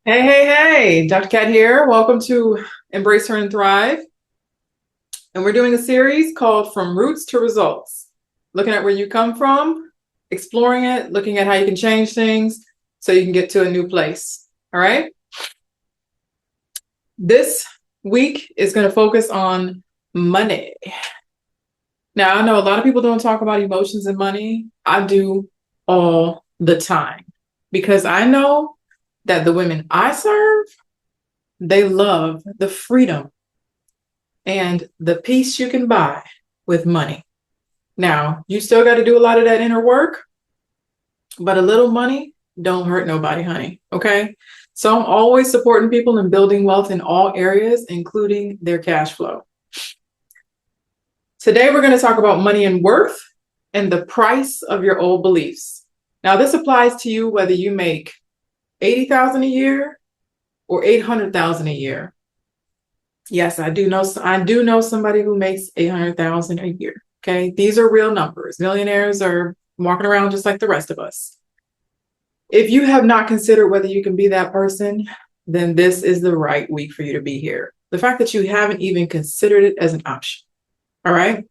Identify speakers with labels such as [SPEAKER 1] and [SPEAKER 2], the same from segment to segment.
[SPEAKER 1] Hey, hey, hey, Dr. Kat here. Welcome to Embrace Her and Thrive. And we're doing a series called From Roots to Results, looking at where you come from, exploring it, looking at how you can change things so you can get to a new place. All right. This week is going to focus on money. Now, I know a lot of people don't talk about emotions and money. I do all the time because I know that the women I serve, they love the freedom and the peace you can buy with money. Now, you still got to do a lot of that inner work, but a little money don't hurt nobody, honey. Okay. So I'm always supporting people and building wealth in all areas, including their cash flow. Today, we're going to talk about money and worth and the price of your old beliefs. Now, this applies to you whether you make $80,000 a year or $800,000 a year. Yes, I do know somebody who makes $800,000 a year. Okay. These are real numbers. Millionaires are walking around just like the rest of us. If you have not considered whether you can be that person, then this is the right week for you to be here. The fact that you haven't even considered it as an option. All right.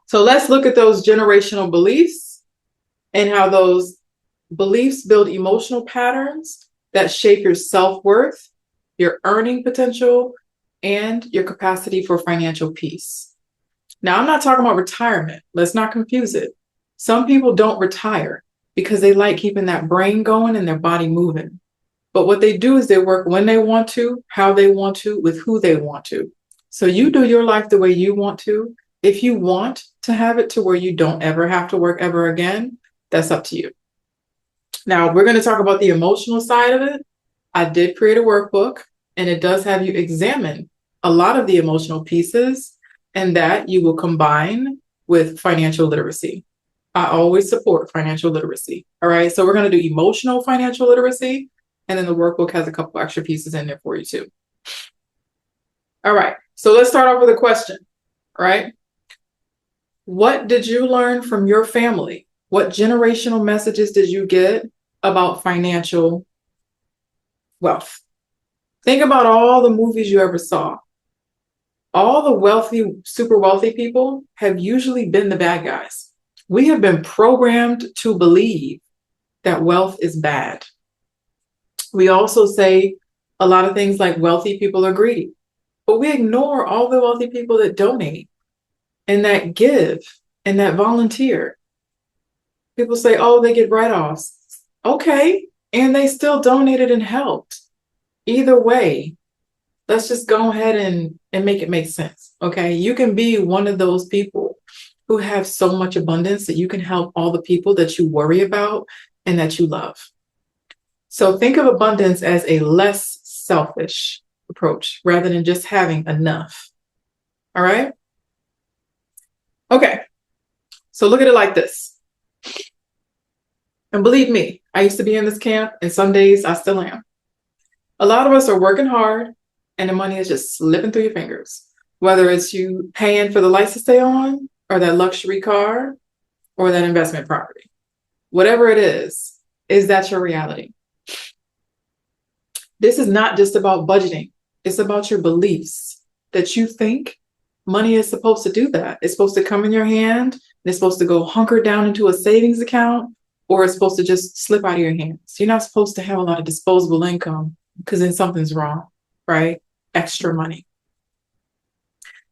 [SPEAKER 1] So let's look at those generational beliefs and how those beliefs build emotional patterns that shape your self-worth, your earning potential, and your capacity for financial peace. Now, I'm not talking about retirement. Let's not confuse it. Some people don't retire because they like keeping that brain going and their body moving. But what they do is they work when they want to, how they want to, with who they want to. So you do your life the way you want to. If you want to have it to where you don't ever have to work ever again, that's up to you. Now, we're going to talk about the emotional side of it. I did create a workbook, and it does have you examine a lot of the emotional pieces, and that you will combine with financial literacy. I always support financial literacy. All right. So we're going to do emotional financial literacy, and then the workbook has a couple extra pieces in there for you too. All right. So let's start off with a question. All right. What did you learn from your family? What generational messages did you get about financial wealth? Think about all the movies you ever saw. All the wealthy, super wealthy people have usually been the bad guys. We have been programmed to believe that wealth is bad. We also say a lot of things like wealthy people are greedy, but we ignore all the wealthy people that donate and that give and that volunteer. People say, oh, they get write-offs. Okay. And they still donated and helped. Either way, let's just go ahead and make it make sense. Okay. You can be one of those people who have so much abundance that you can help all the people that you worry about and that you love. So think of abundance as a less selfish approach rather than just having enough. All right. Okay. So look at it like this. And believe me, I used to be in this camp, and some days I still am. A lot of us are working hard and the money is just slipping through your fingers, whether it's you paying for the lights to stay on or that luxury car or that investment property. Whatever it is that your reality? This is not just about budgeting. It's about your beliefs that you think money is supposed to do that. It's supposed to come in your hand and it's supposed to go hunker down into a savings account, or it's supposed to just slip out of your hands. You're not supposed to have a lot of disposable income because then something's wrong, right? Extra money.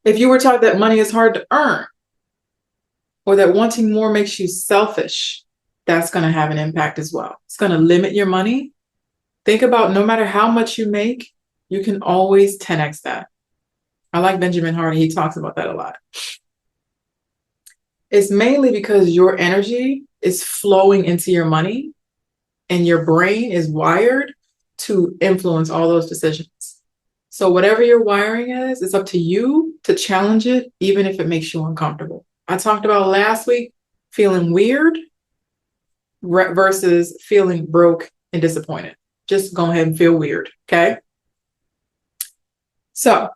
[SPEAKER 1] If you were taught that money is hard to earn or that wanting more makes you selfish, that's going to have an impact as well. It's going to limit your money. Think about no matter how much you make, you can always 10x that. I like Benjamin Hardy. He talks about that a lot. It's mainly because your energy is flowing into your money and your brain is wired to influence all those decisions. So whatever your wiring is, it's up to you to challenge it, even if it makes you uncomfortable. I talked about last week feeling weird versus feeling broke and disappointed. Just go ahead and feel weird. Okay. So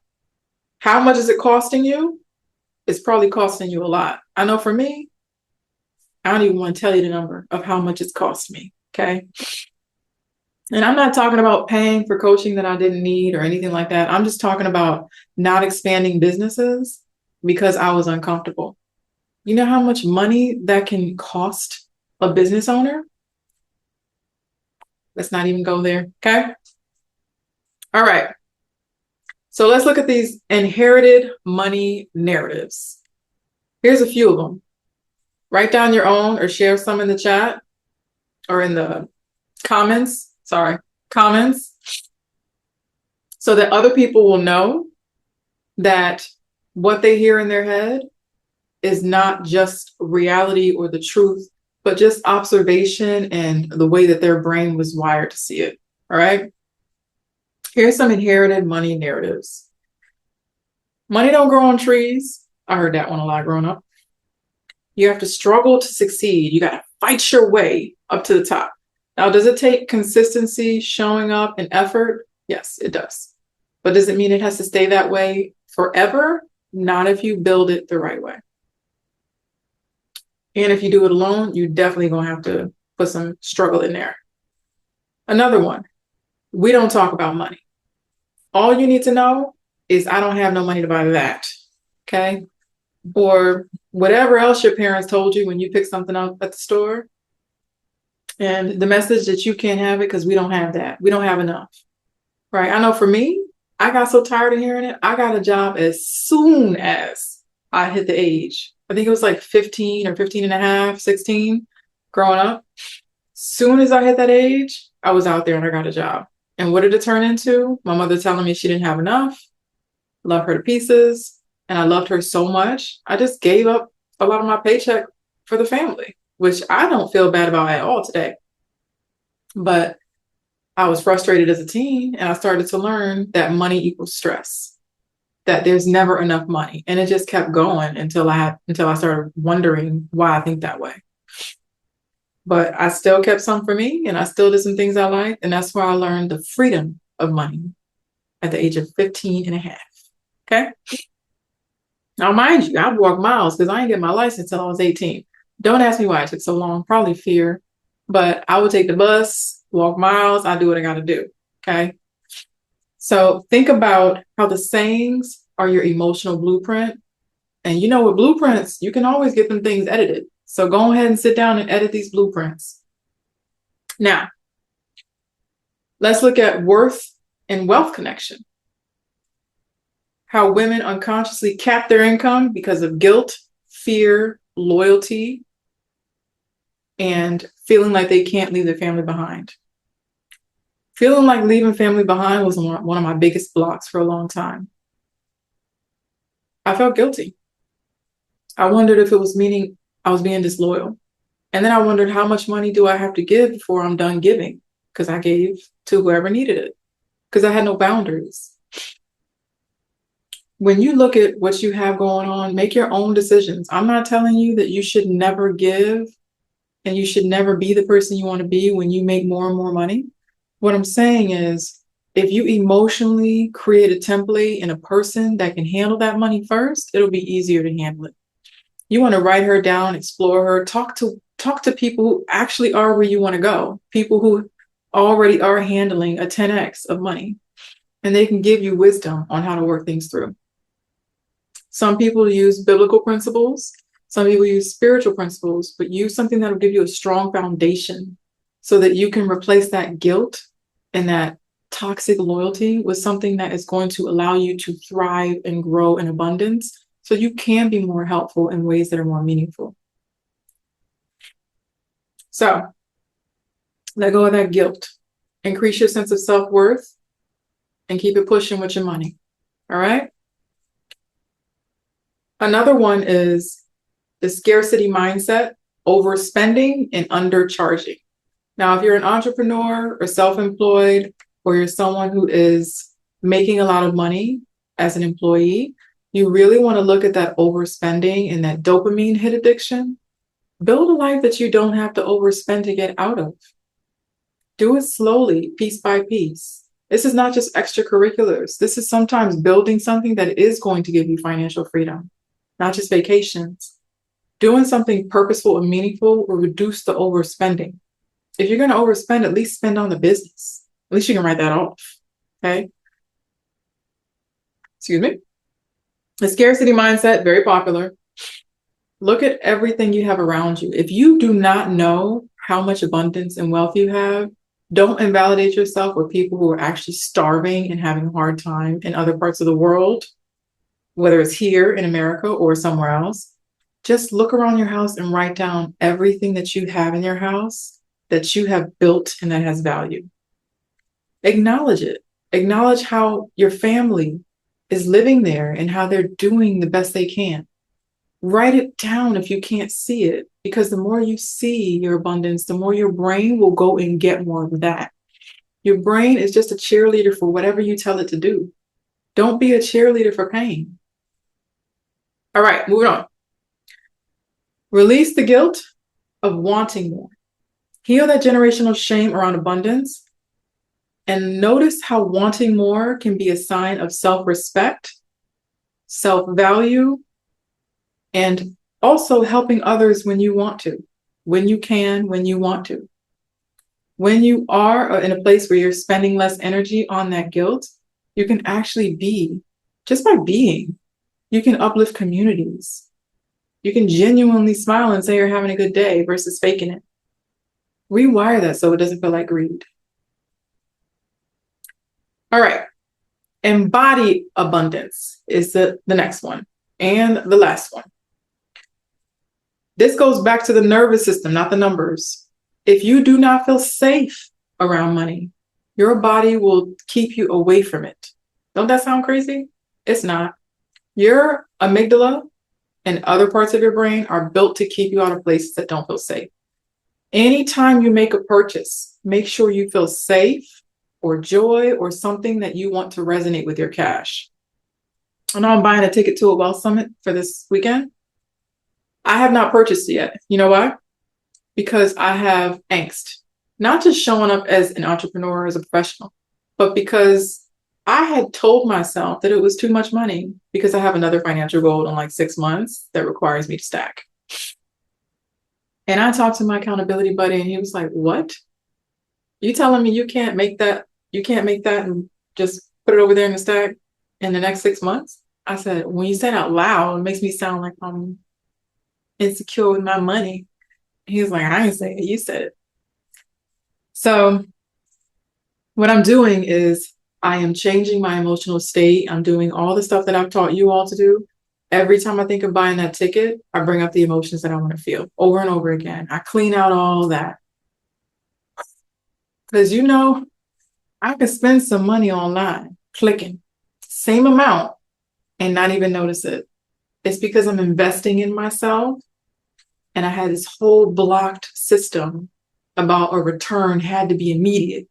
[SPEAKER 1] how much is it costing you? It's probably costing you a lot. I know for me, I don't even want to tell you the number of how much it's cost me. Okay. And I'm not talking about paying for coaching that I didn't need or anything like that. I'm just talking about not expanding businesses because I was uncomfortable. You know how much money that can cost a business owner? Let's not even go there. Okay. All right. So let's look at these inherited money narratives. Here's a few of them. Write down your own or share some in the chat or in the comments. Comments, so that other people will know that what they hear in their head is not just reality or the truth, but just observation and the way that their brain was wired to see it. All right. Here's some inherited money narratives. Money don't grow on trees. I heard that one a lot growing up. You have to struggle to succeed. You got to fight your way up to the top. Now, does it take consistency, showing up, and effort? Yes, it does. But does it mean it has to stay that way forever? Not if you build it the right way. And if you do it alone, you definitely going to have to put some struggle in there. Another one, we don't talk about money. All you need to know is I don't have no money to buy that. Okay? Or whatever else your parents told you when you picked something up at the store. And the message that you can't have it because we don't have that. We don't have enough. Right? I know for me, I got so tired of hearing it. I got a job as soon as I hit the age. I think it was like 15 or 15 and a half, 16 growing up. Soon as I hit that age, I was out there and I got a job. And what did it turn into? My mother telling me she didn't have enough. Love her to pieces. And I loved her so much. I just gave up a lot of my paycheck for the family, which I don't feel bad about at all today. But I was frustrated as a teen and I started to learn that money equals stress, that there's never enough money. And it just kept going until I started wondering why I think that way. But I still kept some for me and I still did some things I liked. And that's where I learned the freedom of money at the age of 15 and a half. Okay. Now, mind you, I walked miles because I didn't get my license until I was 18. Don't ask me why it took so long. Probably fear. But I would take the bus, walk miles. I do what I got to do. Okay. So think about how the sayings are your emotional blueprint. And you know, with blueprints, you can always get them things edited. So go ahead and sit down and edit these blueprints. Now, let's look at worth and wealth connection. How women unconsciously cap their income because of guilt, fear, loyalty, and feeling like they can't leave their family behind. Feeling like leaving family behind was one of my biggest blocks for a long time. I felt guilty. I wondered if it was meaning I was being disloyal. And then I wondered, how much money do I have to give before I'm done giving? Because I gave to whoever needed it. Because I had no boundaries. When you look at what you have going on, make your own decisions. I'm not telling you that you should never give and you should never be the person you want to be when you make more and more money. What I'm saying is, if you emotionally create a template and a person that can handle that money first, it'll be easier to handle it. You want to write her down, explore her, talk to people who actually are where you want to go, people who already are handling a 10x of money, and they can give you wisdom on how to work things through. Some people use biblical principles. Some people use spiritual principles, but use something that will give you a strong foundation so that you can replace that guilt and that toxic loyalty with something that is going to allow you to thrive and grow in abundance so you can be more helpful in ways that are more meaningful. So let go of that guilt. Increase your sense of self-worth and keep it pushing with your money. All right? Another one is the scarcity mindset, overspending and undercharging. Now, if you're an entrepreneur or self-employed, or you're someone who is making a lot of money as an employee, you really want to look at that overspending and that dopamine hit addiction. Build a life that you don't have to overspend to get out of. Do it slowly, piece by piece. This is not just extracurriculars. This is sometimes building something that is going to give you financial freedom, not just vacations. Doing something purposeful and meaningful will reduce the overspending. If you're going to overspend, at least spend on the business. At least you can write that off. Okay. Excuse me. The scarcity mindset, very popular. Look at everything you have around you. If you do not know how much abundance and wealth you have, don't invalidate yourself with people who are actually starving and having a hard time in other parts of the world, whether it's here in America or somewhere else. Just look around your house and write down everything that you have in your house that you have built and that has value. Acknowledge it. Acknowledge how your family is living there and how they're doing the best they can. Write it down if you can't see it, because the more you see your abundance, the more your brain will go and get more of that. Your brain is just a cheerleader for whatever you tell it to do. Don't be a cheerleader for pain. All right, moving on. Release the guilt of wanting more. Heal that generational shame around abundance. And notice how wanting more can be a sign of self-respect, self-value, and also helping others when you want to, when you can, when you want to. When you are in a place where you're spending less energy on that guilt, you can actually be, just by being, you can uplift communities. You can genuinely smile and say you're having a good day versus faking it. Rewire that so it doesn't feel like greed. All right. Embody abundance is the next one and the last one. This goes back to the nervous system, not the numbers. If you do not feel safe around money, your body will keep you away from it. Don't that sound crazy? It's not. Your amygdala and other parts of your brain are built to keep you out of places that don't feel safe. Anytime you make a purchase, make sure you feel safe or joy or something that you want to resonate with your cash. I know I'm buying a ticket to a wealth summit for this weekend. I have not purchased it yet. You know why? Because I have angst, not just showing up as an entrepreneur, as a professional, but because I had told myself that it was too much money because I have another financial goal in like 6 months that requires me to stack. And I talked to my accountability buddy and he was like, what? You telling me you can't make that and just put it over there in the stack in the next 6 months? I said, when you say it out loud, it makes me sound like I'm insecure with my money. He was like, I didn't say it, you said it. So what I'm doing is I am changing my emotional state. I'm doing all the stuff that I've taught you all to do. Every time I think of buying that ticket, I bring up the emotions that I want to feel over and over again. I clean out all that. Because I could spend some money online, clicking, same amount, and not even notice it. It's because I'm investing in myself. And I had this whole blocked system about a return had to be immediate.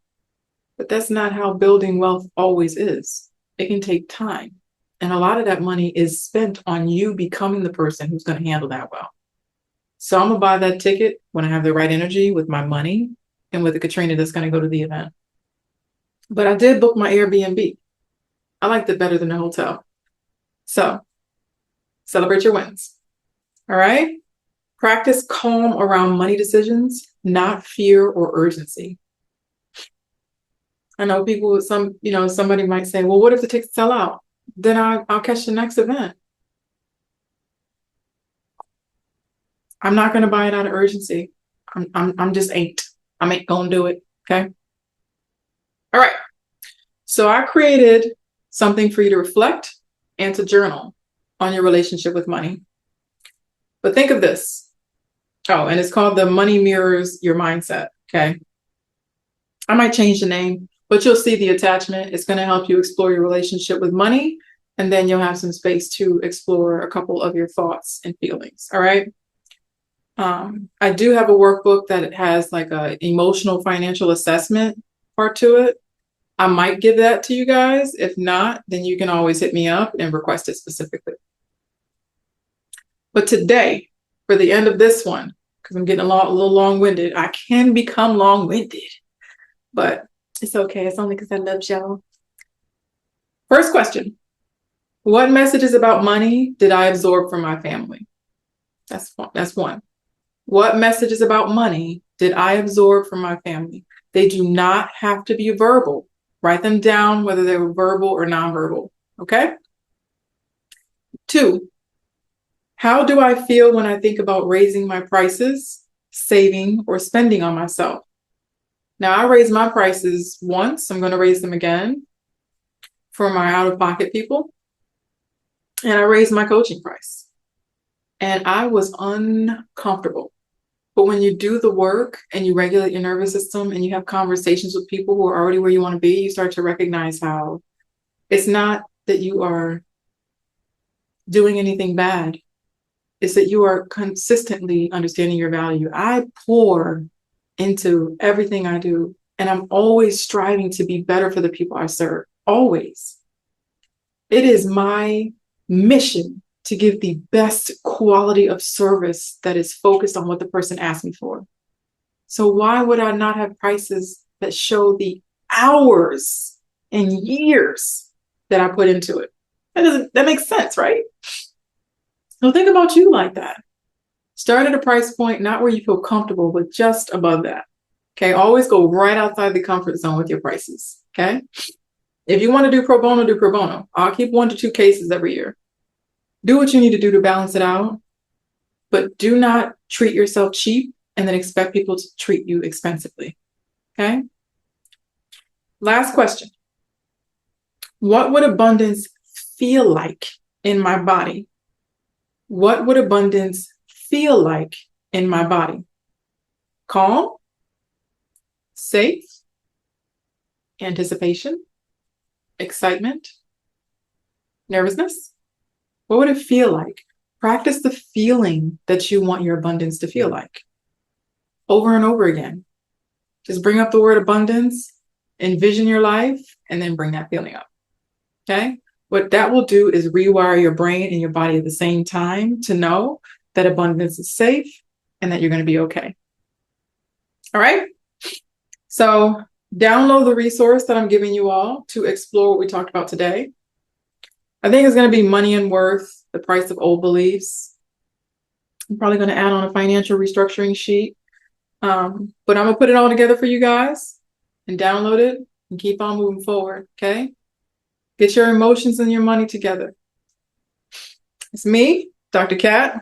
[SPEAKER 1] But that's not how building wealth always is. It can take time. And a lot of that money is spent on you becoming the person who's going to handle that well. So I'm going to buy that ticket when I have the right energy with my money and with the Katrina that's going to go to the event. But I did book my Airbnb. I liked it better than the hotel. So celebrate your wins. All right. Practice calm around money decisions, not fear or urgency. I know people with somebody might say, well, what if the tickets sell out? Then I'll catch the next event. I'm not going to buy it out of urgency. I'm just ain't. I ain't going to do it. Okay. All right. So I created something for you to reflect and to journal on your relationship with money. But think of this. Oh, and it's called The Money Mirrors Your Mindset. Okay. I might change the name, but you'll see the attachment. It's going to help you explore your relationship with money. And then you'll have some space to explore a couple of your thoughts and feelings. All right. I do have a workbook that has like a emotional financial assessment part to it. I might give that to you guys. If not, then you can always hit me up and request it specifically. But today, for the end of this one, because I'm getting a little long-winded, I can become long-winded, but it's okay. It's only because I love y'all. First question. What messages about money did I absorb from my family? That's one. What messages about money did I absorb from my family? They do not have to be verbal. Write them down, whether they were verbal or nonverbal. Okay? 2, how do I feel when I think about raising my prices, saving, or spending on myself? Now, I raised my prices once. I'm going to raise them again for my out-of-pocket people. And I raised my coaching price. And I was uncomfortable. But when you do the work and you regulate your nervous system and you have conversations with people who are already where you want to be, you start to recognize how it's not that you are doing anything bad. It's that you are consistently understanding your value. I pour into everything I do, and I'm always striving to be better for the people I serve. Always. It is my mission to give the best quality of service that is focused on what the person asked me for. So why would I not have prices that show the hours and years that I put into it? That makes sense, right? So think about you like that. Start at a price point, not where you feel comfortable, but just above that. Okay, always go right outside the comfort zone with your prices. Okay, if you want to do pro bono, do pro bono. I'll keep 1 to 2 cases every year. Do what you need to do to balance it out, but do not treat yourself cheap and then expect people to treat you expensively. Okay. Last question. What would abundance feel like in my body? What would abundance feel like in my body? Calm, safe, anticipation, excitement, nervousness? What would it feel like? Practice the feeling that you want your abundance to feel like over and over again. Just bring up the word abundance, envision your life, and then bring that feeling up. Okay? What that will do is rewire your brain and your body at the same time to know that abundance is safe and that you're going to be okay. All right? So download the resource that I'm giving you all to explore what we talked about today. I think it's going to be Money and Worth, the Price of Old Beliefs. I'm probably going to add on a financial restructuring sheet. But I'm going to put it all together for you guys and download it and keep on moving forward, okay? Get your emotions and your money together. It's me, Dr. Kat,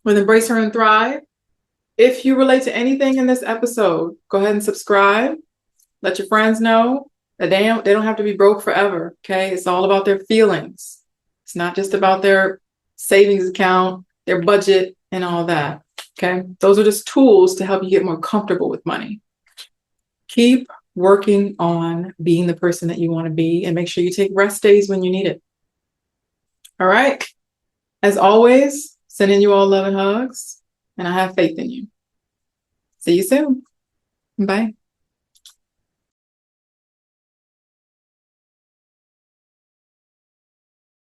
[SPEAKER 1] with Embrace Her and Thrive. If you relate to anything in this episode, go ahead and subscribe. Let your friends know that they don't have to be broke forever, okay? It's all about their feelings. It's not just about their savings account, their budget, and all that, okay? Those are just tools to help you get more comfortable with money. Keep working on being the person that you want to be and make sure you take rest days when you need it. All right? As always, sending you all love and hugs, and I have faith in you. See you soon. Bye.